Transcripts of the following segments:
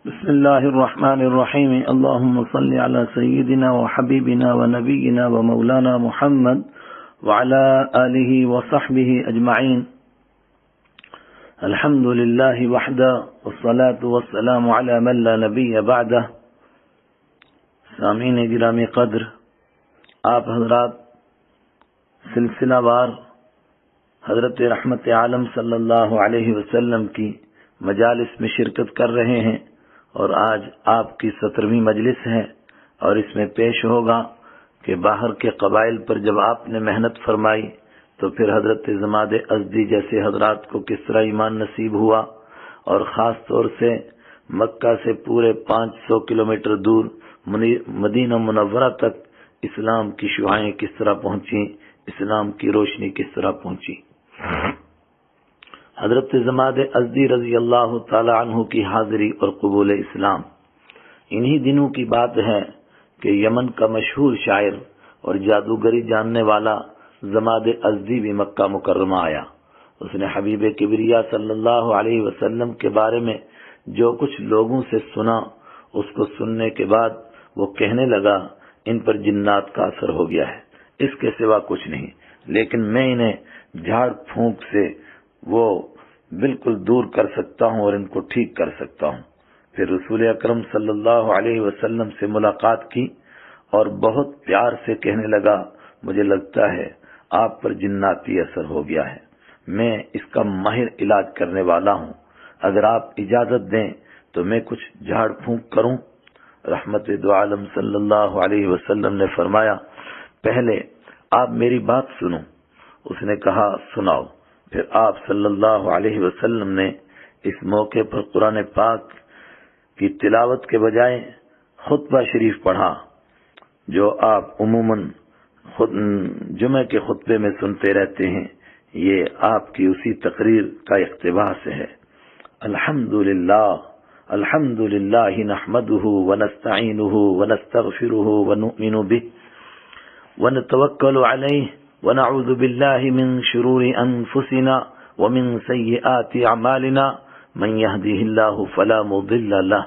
بسم الله الرحمن الرحيم. اللهم صل على سيدنا وحبيبنا ونبينا ومولانا محمد وعلى آله وصحبه أجمعين. الحمد لله وحده والصلاة والسلام على من لا نبي بعده. سامعین گرامی قدر، آپ حضرات سلسلہ وار حضرت رحمت عالم صلی اللہ علیہ وسلم کی مجالس میں شرکت کر رہے ہیں، اور آج آپ کی 17ویں مجلس ہے، اور اس میں پیش ہوگا کہ باہر کے قبائل پر جب آپ نے محنت فرمائی تو پھر حضرت ضماد ازدی جیسے حضرات کو کس طرح ایمان نصیب ہوا، اور خاص طور سے مکہ سے پورے 500 کلومیٹر دور مدینہ منورہ تک اسلام کی شعاعیں کس طرح پہنچی، اسلام کی روشنی کس طرح پہنچی۔ حضرت ضماد ازدی رضی اللہ تعالی عنہ کی حاضری اور قبول اسلام، انہی دنوں کی بات ہے کہ یمن کا مشہور شاعر اور جادوگری جاننے والا ضماد ازدی بھی مکہ مکرمہ آیا۔ اس نے حبیب کبریا صلی اللہ علیہ وسلم کے بارے میں جو کچھ لوگوں سے سنا، اس کو سننے کے بعد وہ کہنے لگا ان پر جنات کا اثر ہو گیا ہے، اس کے سوا کچھ نہیں، لیکن میں انہیں جھاڑ پھونک سے وہ بالکل دور کر سکتا ہوں اور ان کو ٹھیک کر سکتا ہوں۔ پھر رسول اکرم صلی اللہ علیہ وسلم سے ملاقات کی اور بہت پیار سے کہنے لگا، مجھے لگتا ہے آپ پر جناتی اثر ہو گیا ہے، میں اس کا ماہر علاج کرنے والا ہوں، اگر آپ اجازت دیں تو میں کچھ جھاڑ پھونک کروں۔ رحمت دو عالم صلی اللہ علیہ وسلم نے فرمایا، پہلے آپ میری بات سنو۔ اس نے کہا، سناؤ۔ پھر آپ صلی اللہ علیہ وسلم نے اس موقع پر قرآن پاک کی تلاوت کے بجائے خطبہ شریف پڑھا، جو آپ عموماً جمعہ کے خطبے میں سنتے رہتے ہیں، یہ آپ کی اسی تقریر کا اقتباس ہے۔ الحمد للہ نحمده ونستعینه ونستغفره ونؤمن به ونتوکل علیہ ونعوذ باللہ من شرور انفسنا ومن سیئات اعمالنا من يهده الله فلا مضل له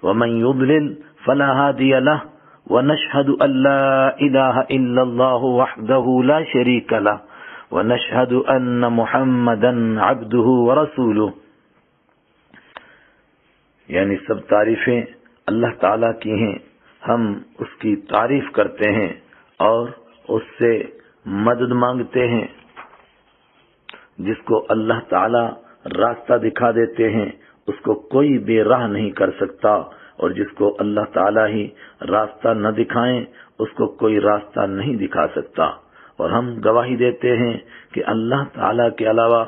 ومن يضلل فلا هادي له ونشهد ان لا اله الا الله وحده لا شريك له ونشهد ان محمدا عبده ورسوله۔ یعنی سب تعریفیں اللہ تعالیٰ کی ہیں، ہم اس کی تعریف کرتے ہیں اور اس سے مدد مانگتے ہیں۔ جس کو اللہ تعالیٰ راستہ دکھا دیتے ہیں اس کو کوئی بے راہ نہیں کر سکتا، اور جس کو اللہ تعالیٰ ہی راستہ نہ دکھائیں اس کو کوئی راستہ نہیں دکھا سکتا۔ اور ہم گواہی دیتے ہیں کہ اللہ تعالیٰ کے علاوہ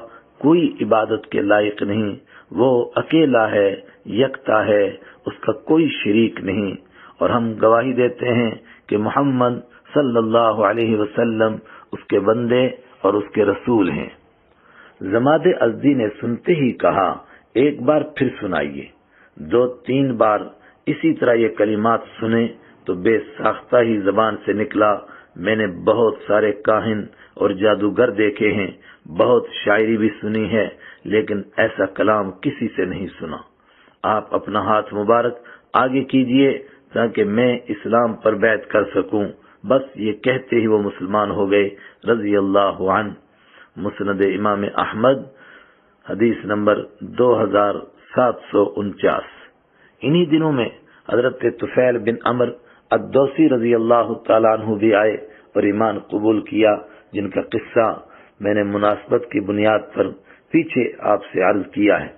کوئی عبادت کے لائق نہیں، وہ اکیلا ہے، یکتا ہے، اس کا کوئی شریک نہیں۔ اور ہم گواہی دیتے ہیں کہ محمد صلی اللہ علیہ وسلم اس کے بندے اور اس کے رسول ہیں۔ ضماد ازدی نے سنتے ہی کہا، ایک بار پھر سنائیے۔ 2-3 بار اسی طرح یہ کلمات سنے تو بے ساختہ ہی زبان سے نکلا، میں نے بہت سارے کاہن اور جادوگر دیکھے ہیں، بہت شاعری بھی سنی ہے، لیکن ایسا کلام کسی سے نہیں سنا۔ آپ اپنا ہاتھ مبارک آگے کیجئے تاکہ میں اسلام پر بیعت کر سکوں۔ بس یہ کہتے ہی وہ مسلمان ہو گئے، رضی اللہ عنہ۔ مسند امام احمد، حدیث نمبر 2749۔ انہی دنوں میں حضرت طفیل بن عمر الدوسی رضی اللہ تعالیٰ عنہ بھی آئے اور ایمان قبول کیا، جن کا قصہ میں نے مناسبت کی بنیاد پر پیچھے آپ سے عرض کیا ہے۔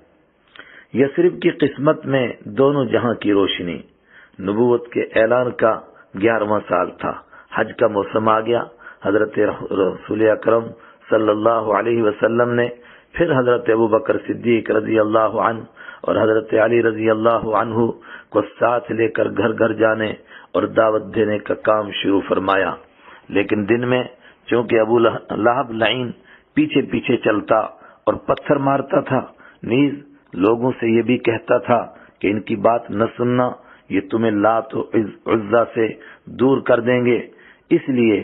یثرب کی قسمت میں دونوں جہاں کی روشنی۔ نبوت کے اعلان کا 11واں سال تھا، حج کا موسم آ گیا۔ حضرت رسول اکرم صلی اللہ علیہ وسلم نے پھر حضرت ابوبکر صدیق رضی اللہ عنہ اور حضرت علی رضی اللہ عنہ کو ساتھ لے کر گھر گھر جانے اور دعوت دینے کا کام شروع فرمایا۔ لیکن دن میں چونکہ ابو لہب لعین پیچھے پیچھے چلتا اور پتھر مارتا تھا، نیز لوگوں سے یہ بھی کہتا تھا کہ ان کی بات نہ سننا، یہ تمہیں لات و عزا سے دور کر دیں گے، اس لیے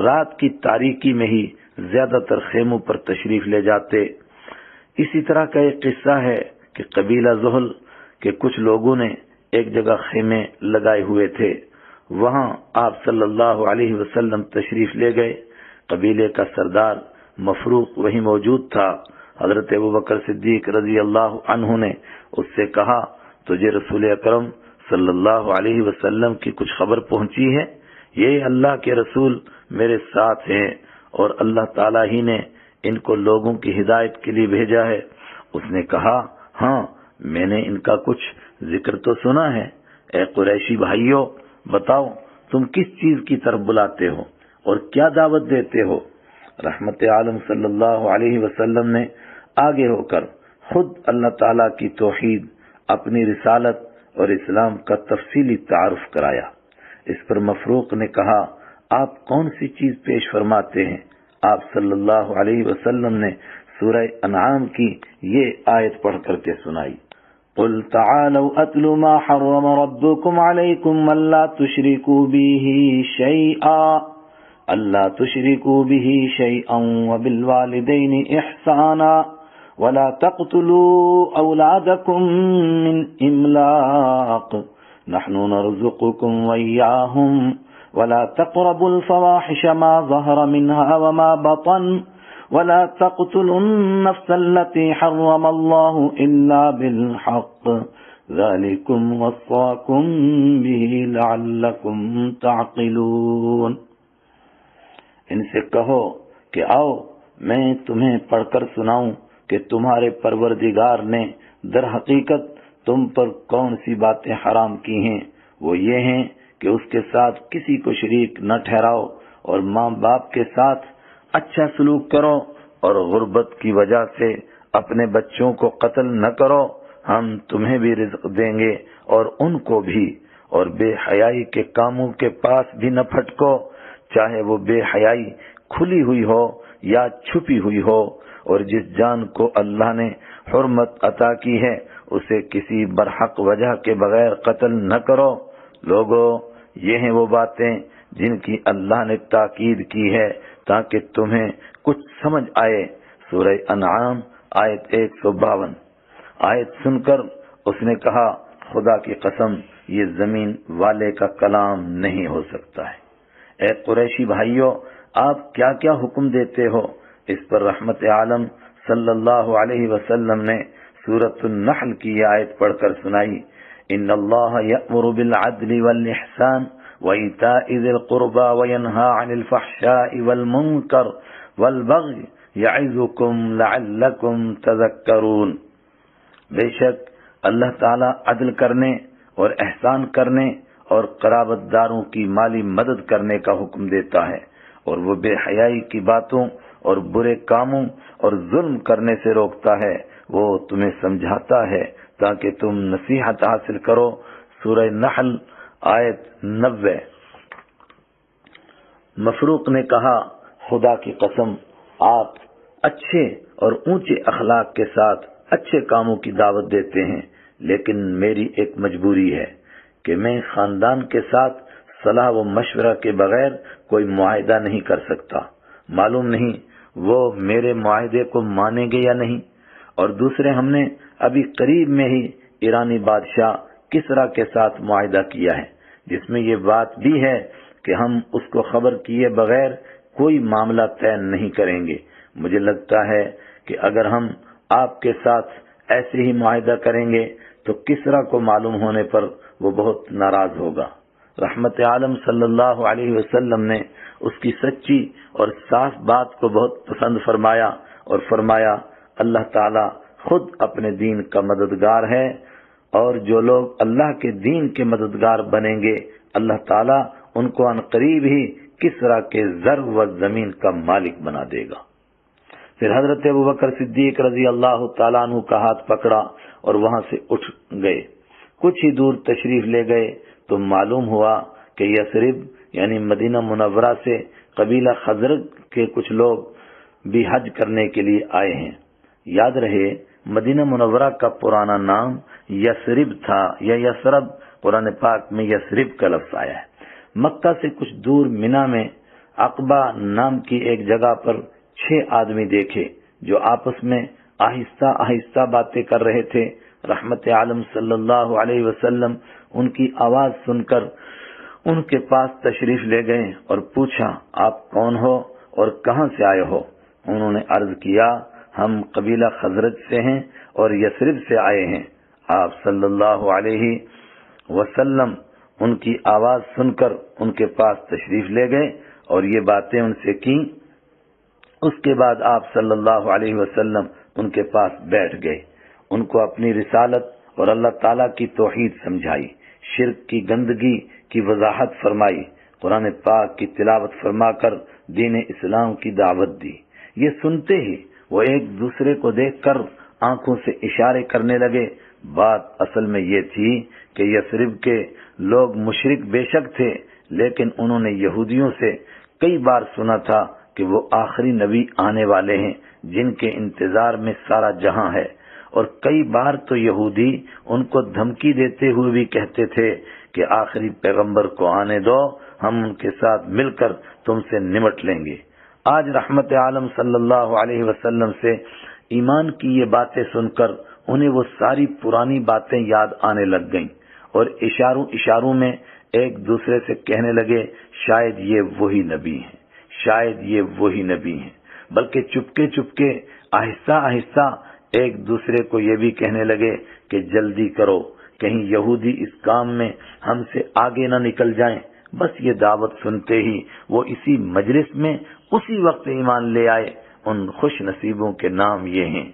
رات کی تاریکی میں ہی زیادہ تر خیموں پر تشریف لے جاتے۔ اسی طرح کا ایک قصہ ہے کہ قبیلہ زحل کہ کچھ لوگوں نے ایک جگہ خیمے لگائے ہوئے تھے، وہاں آپ صلی اللہ علیہ وسلم تشریف لے گئے۔ قبیلے کا سردار مفروق وہی موجود تھا۔ حضرت ابوبکر صدیق رضی اللہ عنہ نے اس سے کہا، تجھے رسول اکرم صلی اللہ علیہ وسلم کی کچھ خبر پہنچی ہے؟ یہ اللہ کے رسول میرے ساتھ ہیں اور اللہ تعالیٰ ہی نے ان کو لوگوں کی ہدایت کے لیے بھیجا ہے۔ اس نے کہا، ہاں میں نے ان کا کچھ ذکر تو سنا ہے۔ اے قریشی بھائیو، بتاؤ تم کس چیز کی طرف بلاتے ہو اور کیا دعوت دیتے ہو؟ رحمت عالم صلی اللہ علیہ وسلم نے آگے ہو کر خود اللہ تعالیٰ کی توحید، اپنی رسالت اور اسلام کا تفصیلی تعارف کرایا۔ اس پر مفروق نے کہا، آپ کون سی چیز پیش فرماتے ہیں؟ آپ صلی اللہ علیہ وسلم نے سورہ انعام کی یہ آیت پڑھ کر کے سنائی، قل تعالوا اتل ما حرم ربكم عليكم الا تشركوا به شيئا وبالوالدين احسانا ولا تقتلوا اولادكم من املاق نحن نرزقكم واياهم ولا تقربوا الفواحش ما ظهر منها وما بطن ولا تقتلوا النفس التي حرم الله إلا بالحق ذلكم وصاكم به لعلكم تعقلون۔ ان سے کہو کہ آؤ میں تمہیں پڑھ کر سناؤں کہ تمہارے پروردگار نے در حقیقت تم پر کون سی باتیں حرام کی ہیں۔ وہ یہ ہیں کہ اس کے ساتھ کسی کو شریک نہ ٹھہراؤ اور ماں باپ کے ساتھ اچھا سلوک کرو اور غربت کی وجہ سے اپنے بچوں کو قتل نہ کرو، ہم تمہیں بھی رزق دیں گے اور ان کو بھی، اور بے حیائی کے کاموں کے پاس بھی نہ پھٹکو، چاہے وہ بے حیائی کھلی ہوئی ہو یا چھپی ہوئی ہو، اور جس جان کو اللہ نے حرمت عطا کی ہے اسے کسی برحق وجہ کے بغیر قتل نہ کرو۔ لوگو، یہ ہیں وہ باتیں جن کی اللہ نے تاکید کی ہے تاکہ تمہیں کچھ سمجھ آئے۔ سورہ انعام آیت 152۔ آیت سن کر اس نے کہا، خدا کی قسم یہ زمین والے کا کلام نہیں ہو سکتا ہے۔ اے قریشی بھائیو، آپ کیا کیا حکم دیتے ہو؟ اس پر رحمت عالم صلی اللہ علیہ وسلم نے سورۃ النحل کی یہ آیت پڑھ کر سنائی، ان اللہ یأمر بالعدل والاحسان وإيتاء ذي القربى وينهى عن الفحشاء والمنكر والبغي يعظكم لعلكم تذكرون۔ بے شک اللہ تعالیٰ عدل کرنے اور احسان کرنے اور قرابت داروں کی مالی مدد کرنے کا حکم دیتا ہے، اور وہ بے حیائی کی باتوں اور برے کاموں اور ظلم کرنے سے روکتا ہے۔ وہ تمہیں سمجھاتا ہے تاکہ تم نصیحت حاصل کرو۔ سورہ نحل آیت 90۔ مفروق نے کہا، خدا کی قسم آپ اچھے اور اونچے اخلاق کے ساتھ اچھے کاموں کی دعوت دیتے ہیں، لیکن میری ایک مجبوری ہے کہ میں خاندان کے ساتھ صلاح و مشورہ کے بغیر کوئی معاہدہ نہیں کر سکتا۔ معلوم نہیں وہ میرے معاہدے کو مانیں گے یا نہیں۔ اور دوسرے، ہم نے ابھی قریب میں ہی ایرانی بادشاہ کسرا کے ساتھ معاہدہ کیا ہے، جس میں یہ بات بھی ہے کہ ہم اس کو خبر کیے بغیر کوئی معاملہ طے نہیں کریں گے۔ مجھے لگتا ہے کہ اگر ہم آپ کے ساتھ ایسے ہی معاہدہ کریں گے تو کسرا کو معلوم ہونے پر وہ بہت ناراض ہوگا۔ رحمت عالم صلی اللہ علیہ وسلم نے اس کی سچی اور صاف بات کو بہت پسند فرمایا اور فرمایا، اللہ تعالیٰ خود اپنے دین کا مددگار ہے، اور جو لوگ اللہ کے دین کے مددگار بنیں گے اللہ تعالیٰ ان کو عنقریب ہی کسرا کے زر و زمین کا مالک بنا دے گا۔ پھر حضرت ابوبکر صدیق رضی اللہ تعالیٰ عنہ کا ہاتھ پکڑا اور وہاں سے اٹھ گئے۔ کچھ ہی دور تشریف لے گئے تو معلوم ہوا کہ یثرب یعنی مدینہ منورہ سے قبیلہ خزرج کے کچھ لوگ بھی حج کرنے کے لیے آئے ہیں۔ یاد رہے مدینہ منورہ کا پرانا نام یثرب تھا یا یثرب، قرآن پاک میں یثرب کا لفظ آیا ہے۔ مکہ سے کچھ دور مینا میں عقبہ نام کی ایک جگہ پر 6 آدمی دیکھے جو آپس میں آہستہ آہستہ باتیں کر رہے تھے۔ رحمت عالم صلی اللہ علیہ وسلم ان کی آواز سن کر ان کے پاس تشریف لے گئے اور پوچھا آپ کون ہو اور کہاں سے آئے ہو؟ انہوں نے عرض کیا ہم قبیلہ خزرج سے ہیں اور یثرب سے آئے ہیں۔ آپ صلی اللہ علیہ وسلم ان کی آواز سن کر ان کے پاس تشریف لے گئے اور یہ باتیں ان سے کی۔ اس کے بعد آپ صلی اللہ علیہ وسلم ان کے پاس بیٹھ گئے، ان کو اپنی رسالت اور اللہ تعالیٰ کی توحید سمجھائی، شرک کی گندگی کی وضاحت فرمائی، قرآن پاک کی تلاوت فرما کر دین اسلام کی دعوت دی۔ یہ سنتے ہی وہ ایک دوسرے کو دیکھ کر آنکھوں سے اشارے کرنے لگے۔ بات اصل میں یہ تھی کہ یثرب کے لوگ مشرک بے شک تھے، لیکن انہوں نے یہودیوں سے کئی بار سنا تھا کہ وہ آخری نبی آنے والے ہیں جن کے انتظار میں سارا جہاں ہے، اور کئی بار تو یہودی ان کو دھمکی دیتے ہوئے بھی کہتے تھے کہ آخری پیغمبر کو آنے دو، ہم ان کے ساتھ مل کر تم سے نمٹ لیں گے۔ آج رحمت عالم صلی اللہ علیہ وسلم سے ایمان کی یہ باتیں سن کر انہیں وہ ساری پرانی باتیں یاد آنے لگ گئیں، اور اشاروں میں ایک دوسرے سے کہنے لگے شاید یہ وہی نبی ہیں، شاید یہ وہی نبی ہیں، بلکہ چپکے چپکے آہستہ آہستہ ایک دوسرے کو یہ بھی کہنے لگے کہ جلدی کرو، کہیں یہودی اس کام میں ہم سے آگے نہ نکل جائیں۔ بس یہ دعوت سنتے ہی وہ اسی مجلس میں اسی وقت ایمان لے آئے۔ ان خوش نصیبوں کے نام یہ ہیں: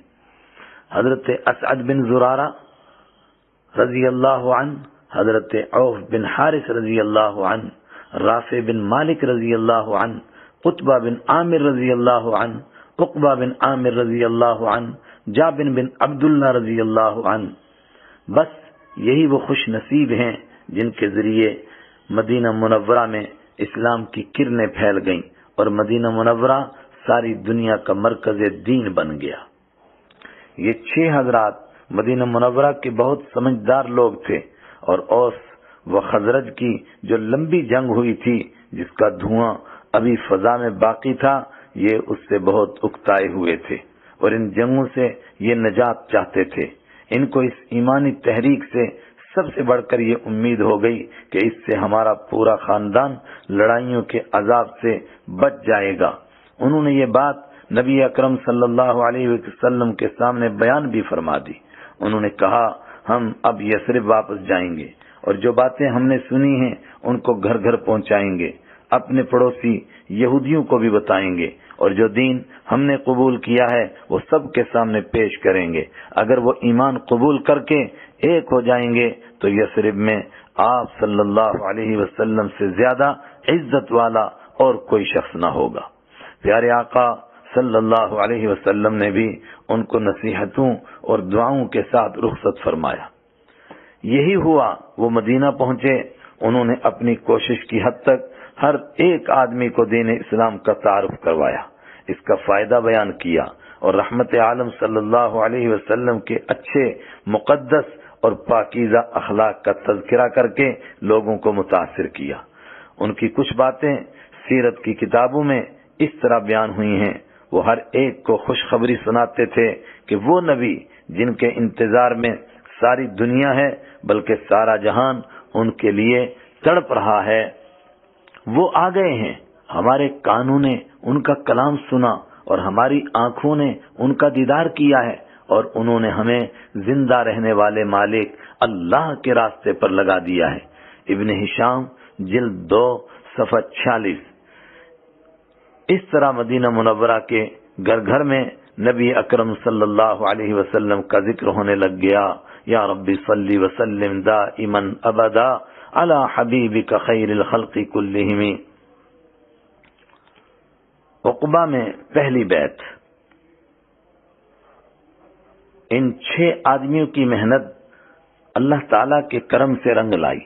حضرت اسعد بن زرارہ رضی اللہ عنہ، حضرت عوف بن حارث رضی اللہ عنہ، رافع بن مالک رضی اللہ عنہ، قطبہ بن عامر رضی اللہ عنہ، عقبہ بن عامر رضی اللہ عنہ، جابر بن عبداللہ رضی اللہ عنہ۔ بس یہی وہ خوش نصیب ہیں جن کے ذریعے مدینہ منورہ میں اسلام کی کرنیں پھیل گئیں اور مدینہ منورہ ساری دنیا کا مرکز دین بن گیا۔ یہ 6 حضرات مدینہ منورہ کے بہت سمجھدار لوگ تھے، اور اوس و خزرج کی جو لمبی جنگ ہوئی تھی جس کا دھواں ابھی فضا میں باقی تھا، یہ اس سے بہت اکتائے ہوئے تھے اور ان جنگوں سے یہ نجات چاہتے تھے۔ ان کو اس ایمانی تحریک سے سب سے بڑھ کر یہ امید ہو گئی کہ اس سے ہمارا پورا خاندان لڑائیوں کے عذاب سے بچ جائے گا۔ انہوں نے یہ بات نبی اکرم صلی اللہ علیہ وسلم کے سامنے بیان بھی فرما دی۔ انہوں نے کہا ہم اب یثرب واپس جائیں گے اور جو باتیں ہم نے سنی ہیں ان کو گھر گھر پہنچائیں گے، اپنے پڑوسی یہودیوں کو بھی بتائیں گے، اور جو دین ہم نے قبول کیا ہے وہ سب کے سامنے پیش کریں گے۔ اگر وہ ایمان قبول کر کے ایک ہو جائیں گے تو یثرب میں آپ صلی اللہ علیہ وسلم سے زیادہ عزت والا اور کوئی شخص نہ ہوگا۔ پیارے آقا صلی اللہ علیہ وسلم نے بھی ان کو نصیحتوں اور دعاؤں کے ساتھ رخصت فرمایا۔ یہی ہوا، وہ مدینہ پہنچے، انہوں نے اپنی کوشش کی حد تک ہر ایک آدمی کو دین اسلام کا تعارف کروایا، اس کا فائدہ بیان کیا، اور رحمت عالم صلی اللہ علیہ وسلم کے اچھے، مقدس اور پاکیزہ اخلاق کا تذکرہ کر کے لوگوں کو متاثر کیا۔ ان کی کچھ باتیں سیرت کی کتابوں میں اس طرح بیان ہوئی ہیں۔ وہ ہر ایک کو خوشخبری سناتے تھے کہ وہ نبی جن کے انتظار میں ساری دنیا ہے بلکہ سارا جہان ان کے لیے تڑپ رہا ہے، وہ آ گئے ہیں۔ ہمارے کانوں نے ان کا کلام سنا اور ہماری آنکھوں نے ان کا دیدار کیا ہے، اور انہوں نے ہمیں زندہ رہنے والے مالک اللہ کے راستے پر لگا دیا ہے۔ ابن ہشام جلد 2 صفحہ 46۔ اس طرح مدینہ منورہ کے گھر گھر میں نبی اکرم صلی اللہ علیہ وسلم کا ذکر ہونے لگ گیا۔ یا ربی صلی وسلم دائما ابدا علی حبیبک خیر الخلق کلہم۔ عقبہ میں پہلی بیعت۔ ان 6 آدمیوں کی محنت اللہ تعالی کے کرم سے رنگ لائی۔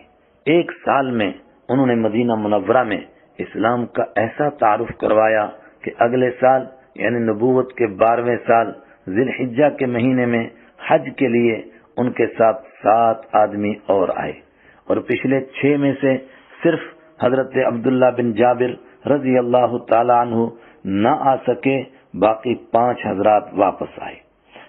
1 سال میں انہوں نے مدینہ منورہ میں اسلام کا ایسا تعارف کروایا کہ اگلے سال یعنی نبوت کے 12ویں سال ذی الحجہ کے مہینے میں حج کے لیے ان کے ساتھ 7 آدمی اور آئے، اور پچھلے 6 میں سے صرف حضرت عبداللہ بن جابر رضی اللہ تعالی عنہ نہ آ سکے، باقی 5 حضرات واپس آئے۔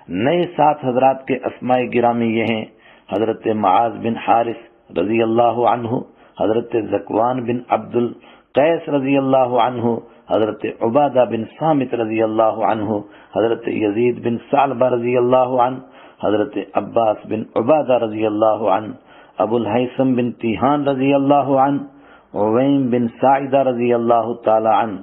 نئے 7 حضرات کے اسماء گرامی یہ ہیں: حضرت معاذ بن حارث رضی اللہ عنہ، حضرت ذکوان بن عبد القیس رضی اللہ عنہ، حضرت عبادہ بن صامت رضی اللہ عنہ، حضرت یزید بن ثعلبہ رضی اللہ عنہ، حضرت عباس بن عبادہ رضی اللہ عنہ، ابو الہیثم بن تیہان رضی اللہ عنہ، عویم بن ساعدہ رضی اللہ تعالی عنہ۔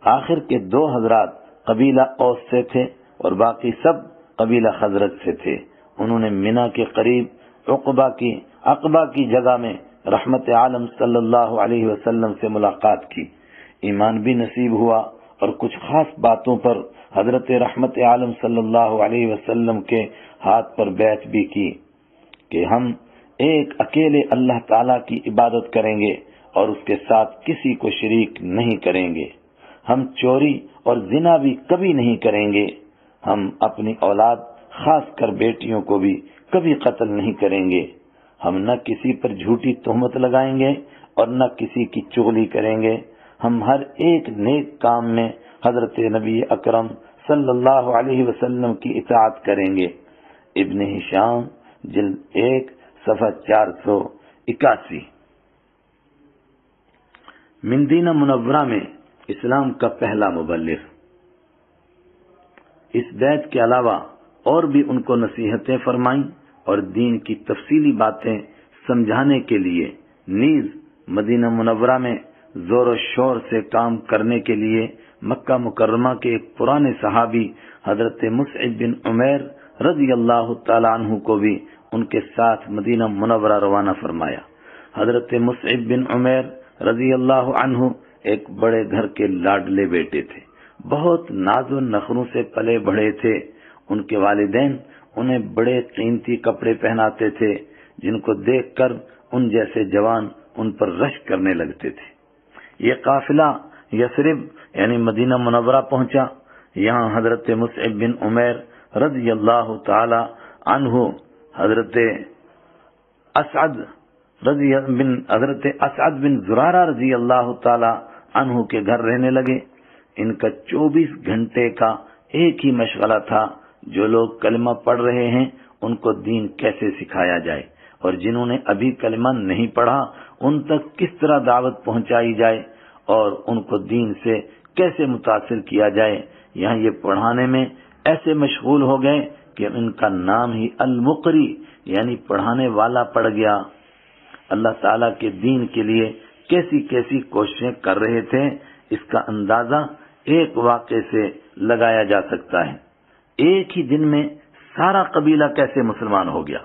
آخر کے 2 حضرات قبیلہ اوس سے تھے اور باقی سب قبیلہ خزرج سے تھے۔ انہوں نے منا کے قریب عقبہ کی جگہ میں رحمت عالم صلی اللہ علیہ وسلم سے ملاقات کی، ایمان بھی نصیب ہوا، اور کچھ خاص باتوں پر حضرت رحمت عالم صلی اللہ علیہ وسلم کے ہاتھ پر بیعت بھی کی کہ ہم ایک اکیلے اللہ تعالیٰ کی عبادت کریں گے اور اس کے ساتھ کسی کو شریک نہیں کریں گے، ہم چوری اور زنا بھی کبھی نہیں کریں گے، ہم اپنی اولاد خاص کر بیٹیوں کو بھی کبھی قتل نہیں کریں گے، ہم نہ کسی پر جھوٹی تہمت لگائیں گے اور نہ کسی کی چغلی کریں گے، ہم ہر ایک نیک کام میں حضرت نبی اکرم صلی اللہ علیہ وسلم کی اطاعت کریں گے۔ ابن ہشام جلد 1 صفحہ 481۔ مدینہ منورہ میں اسلام کا پہلا مبلغ۔ اس بیعت کے علاوہ اور بھی ان کو نصیحتیں فرمائیں اور دین کی تفصیلی باتیں سمجھانے کے لیے نیز مدینہ منورہ میں زور و شور سے کام کرنے کے لیے مکہ مکرمہ کے ایک پرانے صحابی حضرت مصعب بن عمیر رضی اللہ تعالی عنہ کو بھی ان کے ساتھ مدینہ منورہ روانہ فرمایا۔ حضرت مصعب بن عمیر رضی اللہ عنہ ایک بڑے گھر کے لاڈلے بیٹے تھے، بہت ناز و نخروں سے پلے بڑھے تھے۔ ان کے والدین انہیں بڑے قیمتی کپڑے پہناتے تھے، جن کو دیکھ کر ان جیسے جوان ان پر رشک کرنے لگتے تھے۔ یہ قافلہ یثرب یعنی مدینہ منورہ پہنچا۔ یہاں حضرت مصعب بن عمیر رضی اللہ تعالی عنہ حضرت اسعد بن زرارہ رضی اللہ تعالی عنہ کے گھر رہنے لگے۔ ان کا 24 گھنٹے کا ایک ہی مشغلہ تھا، جو لوگ کلمہ پڑھ رہے ہیں ان کو دین کیسے سکھایا جائے، اور جنہوں نے ابھی کلمہ نہیں پڑھا ان تک کس طرح دعوت پہنچائی جائے اور ان کو دین سے کیسے متاثر کیا جائے۔ یہاں یہ پڑھانے میں ایسے مشغول ہو گئے کہ ان کا نام ہی المقری یعنی پڑھانے والا پڑ گیا۔ اللہ تعالیٰ کے دین کے لیے کیسی کیسی کوششیں کر رہے تھے، اس کا اندازہ ایک واقعے سے لگایا جا سکتا ہے۔ ایک ہی دن میں سارا قبیلہ کیسے مسلمان ہو گیا۔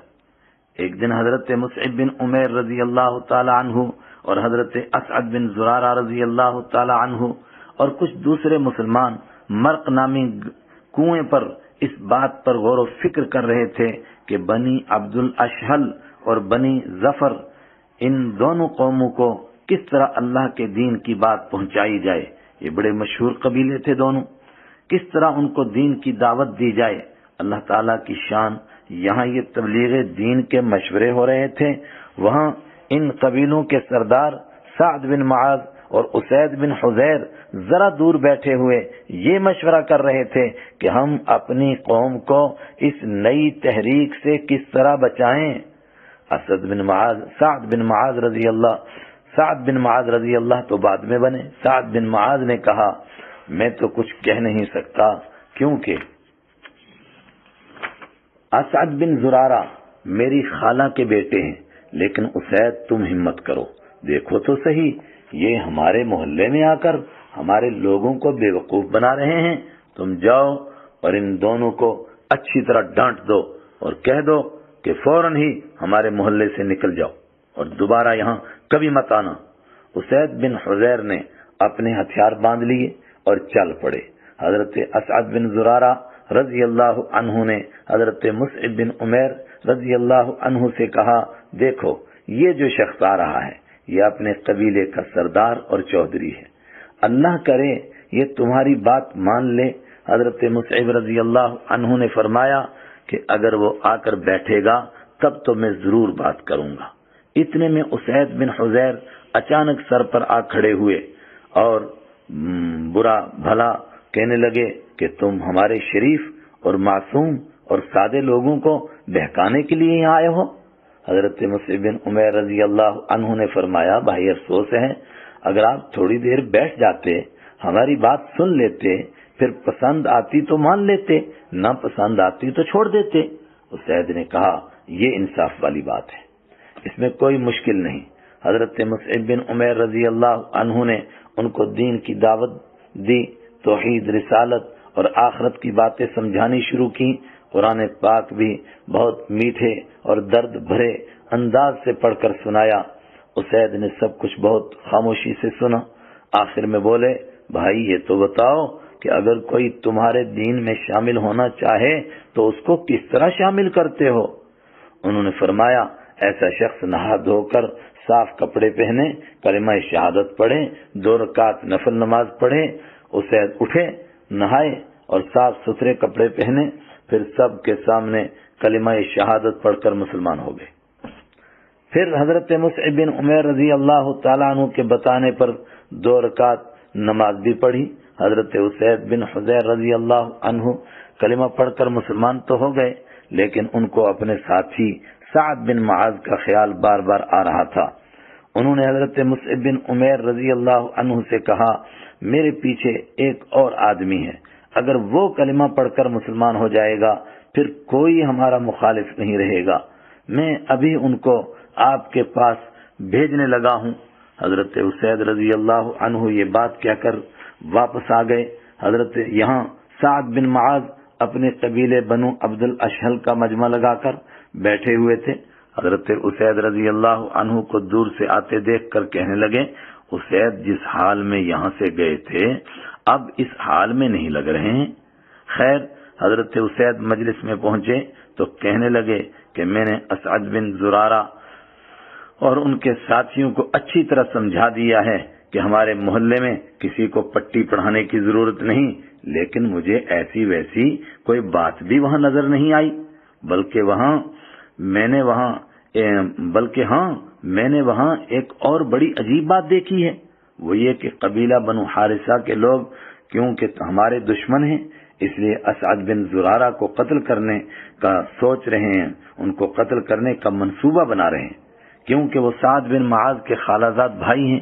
ایک دن حضرت مصعب بن عمیر رضی اللہ تعالی عنہ اور حضرت اسعد بن زرارہ رضی اللہ تعالی عنہ اور کچھ دوسرے مسلمان مرق نامی کنویں پر اس بات پر غور و فکر کر رہے تھے کہ بنی عبد الاشہل اور بنی ظفر، ان دونوں قوموں کو کس طرح اللہ کے دین کی بات پہنچائی جائے۔ یہ بڑے مشہور قبیلے تھے دونوں، کس طرح ان کو دین کی دعوت دی جائے۔ اللہ تعالیٰ کی شان، یہاں یہ تبلیغ دین کے مشورے ہو رہے تھے، وہاں ان قبیلوں کے سردار سعد بن معاذ اور اسید بن حضیر ذرا دور بیٹھے ہوئے یہ مشورہ کر رہے تھے کہ ہم اپنی قوم کو اس نئی تحریک سے کس طرح بچائیں۔ سعد بن معاذ رضی اللہ تو بعد میں بنے۔ سعد بن معاذ نے کہا، میں تو کچھ کہہ نہیں سکتا، کیونکہ اسعد بن زرارہ میری خالہ کے بیٹے ہیں، لیکن اسید تم ہمت کرو، دیکھو تو صحیح، یہ ہمارے محلے میں آ کر ہمارے لوگوں کو بے وقوف بنا رہے ہیں، تم جاؤ اور ان دونوں کو اچھی طرح ڈانٹ دو اور کہہ دو کہ فوراً ہی ہمارے محلے سے نکل جاؤ اور دوبارہ یہاں کبھی مت آنا۔ اسید بن حضیر نے اپنے ہتھیار باندھ لیے اور چل پڑے۔ حضرت اسعد بن زرارہ رضی اللہ عنہ نے حضرت مصعب بن عمیر رضی اللہ عنہ سے کہا، دیکھو یہ جو شخص آ رہا ہے یہ اپنے قبیلے کا سردار اور چودھری ہے، اللہ کرے یہ تمہاری بات مان لے۔ حضرت مصعب رضی اللہ عنہ نے فرمایا کہ اگر وہ آ کر بیٹھے گا تب تو میں ضرور بات کروں گا۔ اتنے میں اسید بن حضیر اچانک سر پر آ کھڑے ہوئے اور برا بھلا کہنے لگے کہ تم ہمارے شریف اور معصوم اور سادے لوگوں کو بہکانے کے لیے یہاں آئے ہو؟ حضرت مصعب بن عمیر رضی اللہ عنہ نے فرمایا بھائی افسوس ہے، اگر آپ تھوڑی دیر بیٹھ جاتے، ہماری بات سن لیتے، پھر پسند آتی تو مان لیتے، نہ پسند آتی تو چھوڑ دیتے۔ اسید نے کہا یہ انصاف والی بات ہے، اس میں کوئی مشکل نہیں۔ حضرت مصعب بن عمیر رضی اللہ عنہ نے ان کو دین کی دعوت دی، توحید، رسالت اور آخرت کی باتیں سمجھانی شروع کی۔ قرآن پاک بھی بہت میٹھے اور درد بھرے انداز سے پڑھ کر سنایا۔ اسید نے سب کچھ بہت خاموشی سے سنا۔ آخر میں بولے بھائی یہ تو بتاؤ کہ اگر کوئی تمہارے دین میں شامل ہونا چاہے تو اس کو کس طرح شامل کرتے ہو؟ انہوں نے فرمایا ایسا شخص نہا دھو کر صاف کپڑے پہنے، کلمہ شہادت پڑھے، 2 رکعت نفل نماز پڑھے۔ اسید اٹھے، نہائے اور صاف ستھرے کپڑے پہنے، پھر سب کے سامنے کلمہ شہادت پڑھ کر مسلمان ہو گئے۔ پھر حضرت مصعب بن عمیر رضی اللہ تعالیٰ عنہ کے بتانے پر 2 رکعت نماز بھی پڑھی۔ حضرت اسید بن حضیر رضی اللہ عنہ کلمہ پڑھ کر مسلمان تو ہو گئے، لیکن ان کو اپنے ساتھی سعد بن معاذ کا خیال بار بار آ رہا تھا۔ انہوں نے حضرت مصعب بن عمیر رضی اللہ عنہ سے کہا میرے پیچھے ایک اور آدمی ہے، اگر وہ کلمہ پڑھ کر مسلمان ہو جائے گا پھر کوئی ہمارا مخالف نہیں رہے گا، میں ابھی ان کو آپ کے پاس بھیجنے لگا ہوں۔ حضرت اسید رضی اللہ عنہ یہ بات کہہ کر واپس آ گئے۔ حضرت یہاں سعد بن معاذ اپنے قبیلے بنو عبد الاشہل کا مجمع لگا کر بیٹھے ہوئے تھے۔ حضرت اسید رضی اللہ عنہ کو دور سے آتے دیکھ کر کہنے لگے اسید جس حال میں یہاں سے گئے تھے اب اس حال میں نہیں لگ رہے ہیں۔ خیر حضرت اسید مجلس میں پہنچے تو کہنے لگے کہ میں نے اسعد بن زرارہ اور ان کے ساتھیوں کو اچھی طرح سمجھا دیا ہے کہ ہمارے محلے میں کسی کو پٹی پڑھانے کی ضرورت نہیں، لیکن مجھے ایسی ویسی کوئی بات بھی وہاں نظر نہیں آئی، بلکہ میں نے وہاں ایک اور بڑی عجیب بات دیکھی ہے، وہ یہ کہ قبیلہ بنو حارثہ کے لوگ کیونکہ ہمارے دشمن ہیں اس لیے اسعد بن زرارہ کو قتل کرنے کا سوچ رہے ہیں، ان کو قتل کرنے کا منصوبہ بنا رہے ہیں کیونکہ وہ سعد بن معاذ کے خالہ زاد بھائی ہیں۔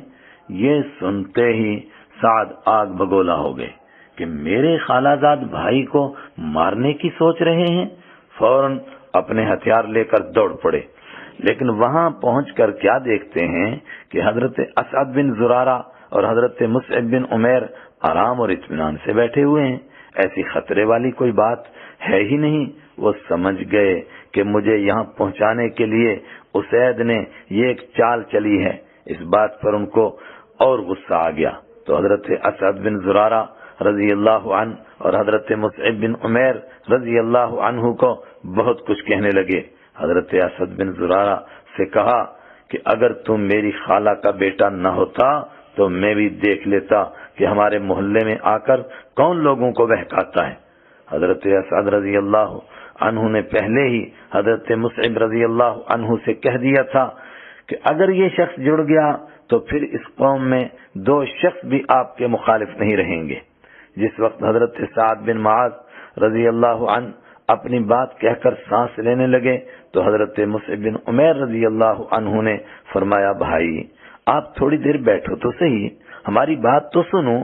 یہ سنتے ہی سعد آگ بگولا ہو گئے کہ میرے خالہ زاد بھائی کو مارنے کی سوچ رہے ہیں۔ فوراً اپنے ہتھیار لے کر دوڑ پڑے، لیکن وہاں پہنچ کر کیا دیکھتے ہیں کہ حضرت اسعد بن زرارہ اور حضرت مصعب بن عمیر آرام اور اطمینان سے بیٹھے ہوئے ہیں، ایسی خطرے والی کوئی بات ہے ہی نہیں۔ وہ سمجھ گئے کہ مجھے یہاں پہنچانے کے لیے اسید نے یہ ایک چال چلی ہے۔ اس بات پر ان کو اور غصہ آ گیا تو حضرت اسعد بن زرارہ رضی اللہ عنہ اور حضرت مصعب بن عمیر رضی اللہ عنہ کو بہت کچھ کہنے لگے۔ حضرت اسعد بن زرارہ سے کہا کہ اگر تم میری خالہ کا بیٹا نہ ہوتا تو میں بھی دیکھ لیتا کہ ہمارے محلے میں آ کر کون لوگوں کو بہکاتا ہے۔ حضرت اسعد رضی اللہ عنہ نے پہلے ہی حضرت مصعب رضی اللہ عنہ سے کہہ دیا تھا کہ اگر یہ شخص جڑ گیا تو پھر اس قوم میں 2 شخص بھی آپ کے مخالف نہیں رہیں گے۔ جس وقت حضرت سعد بن معاذ رضی اللہ عنہ اپنی بات کہہ کر سانس لینے لگے تو حضرت مصعب بن عمیر رضی اللہ عنہ نے فرمایا بھائی آپ تھوڑی دیر بیٹھو تو صحیح، ہماری بات تو سنو،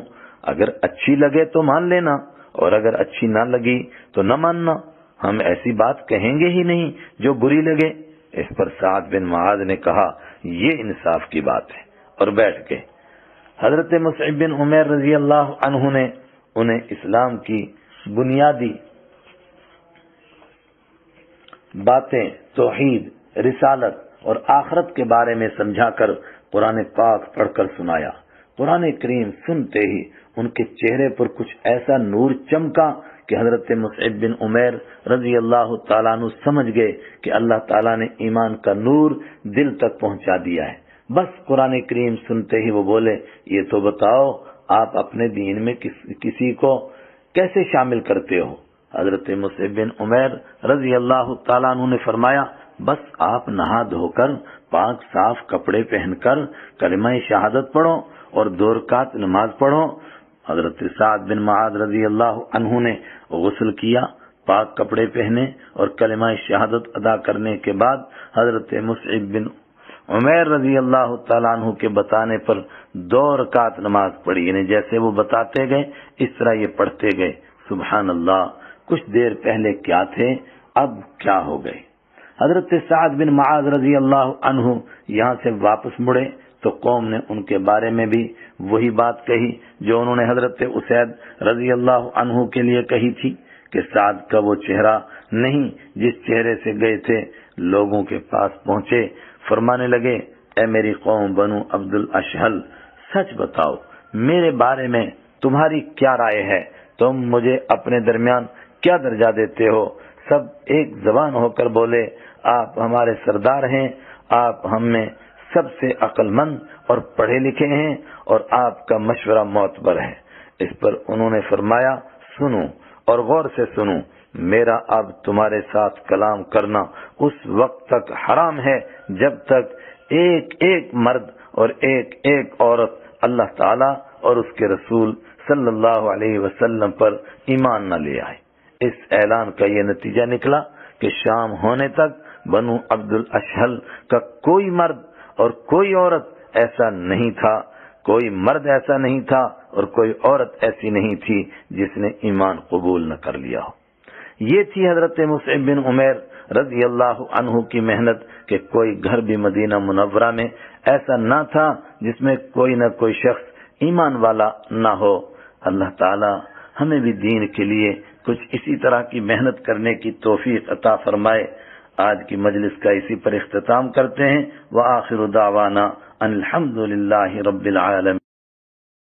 اگر اچھی لگے تو مان لینا اور اگر اچھی نہ لگی تو نہ ماننا، ہم ایسی بات کہیں گے ہی نہیں جو بری لگے۔ اس پر سعد بن معاذ نے کہا یہ انصاف کی بات ہے اور بیٹھ گئے۔ حضرت مصعب بن عمیر رضی اللہ عنہ نے انہیں اسلام کی بنیادی باتیں، توحید، رسالت اور آخرت کے بارے میں سمجھا کر قرآن پاک پڑھ کر سنایا۔ قرآن کریم سنتے ہی ان کے چہرے پر کچھ ایسا نور چمکا کہ حضرت مصعب بن عمیر رضی اللہ تعالیٰ عنہ سمجھ گئے کہ اللہ تعالیٰ نے ایمان کا نور دل تک پہنچا دیا ہے۔ بس قرآن کریم سنتے ہی وہ بولے یہ تو بتاؤ آپ اپنے دین میں کسی کو کیسے شامل کرتے ہو؟ حضرت مصعب بن عمیر رضی اللہ تعالیٰ عنہ نے فرمایا بس آپ نہا دھو کر پاک صاف کپڑے پہن کر کلمہ شہادت پڑھو اور 2 رکعت نماز پڑھو۔ حضرت سعد بن معاذ رضی اللہ عنہ نے غسل کیا، پاک کپڑے پہنے اور کلمہ شہادت ادا کرنے کے بعد حضرت مصعب بن عمیر رضی اللہ تعالیٰ عنہ کے بتانے پر 2 رکعت نماز پڑھی، یعنی جیسے وہ بتاتے گئے اس طرح یہ پڑھتے گئے۔ سبحان اللہ، کچھ دیر پہلے کیا تھے، اب کیا ہو گئے۔ حضرت سعد بن معاذ رضی اللہ عنہ یہاں سے واپس مڑے تو قوم نے ان کے بارے میں بھی وہی بات کہی جو انہوں نے حضرت اسید رضی اللہ عنہ کے لیے کہی تھی کہ سعد کا وہ چہرہ نہیں جس چہرے سے گئے تھے۔ لوگوں کے پاس پہنچے، فرمانے لگے، اے میری قوم بنو عبد الاشہل، سچ بتاؤ میرے بارے میں تمہاری کیا رائے ہے، تم مجھے اپنے درمیان کیا درجہ دیتے ہو؟ سب ایک زبان ہو کر بولے، آپ ہمارے سردار ہیں، آپ ہم میں سب سے عقل مند اور پڑھے لکھے ہیں اور آپ کا مشورہ معتبر ہے۔ اس پر انہوں نے فرمایا، سنو اور غور سے سنو، میرا اب تمہارے ساتھ کلام کرنا اس وقت تک حرام ہے جب تک ایک ایک مرد اور ایک ایک عورت اللہ تعالی اور اس کے رسول صلی اللہ علیہ وسلم پر ایمان نہ لے آئے۔ اس اعلان کا یہ نتیجہ نکلا کہ شام ہونے تک بنو عبد الاشہل کا کوئی مرد اور کوئی عورت ایسا نہیں تھا، کوئی مرد ایسا نہیں تھا اور کوئی عورت ایسی نہیں تھی جس نے ایمان قبول نہ کر لیا ہو۔ یہ تھی حضرت مصعب بن عمیر رضی اللہ عنہ کی محنت کہ کوئی گھر بھی مدینہ منورہ میں ایسا نہ تھا جس میں کوئی نہ کوئی شخص ایمان والا نہ ہو۔ اللہ تعالی ہمیں بھی دین کے لیے کچھ اسی طرح کی محنت کرنے کی توفیق عطا فرمائے۔ آج کی مجلس کا اسی پر اختتام کرتے ہیں۔ وآخر دعوانا ان الحمد للہ رب العالمین۔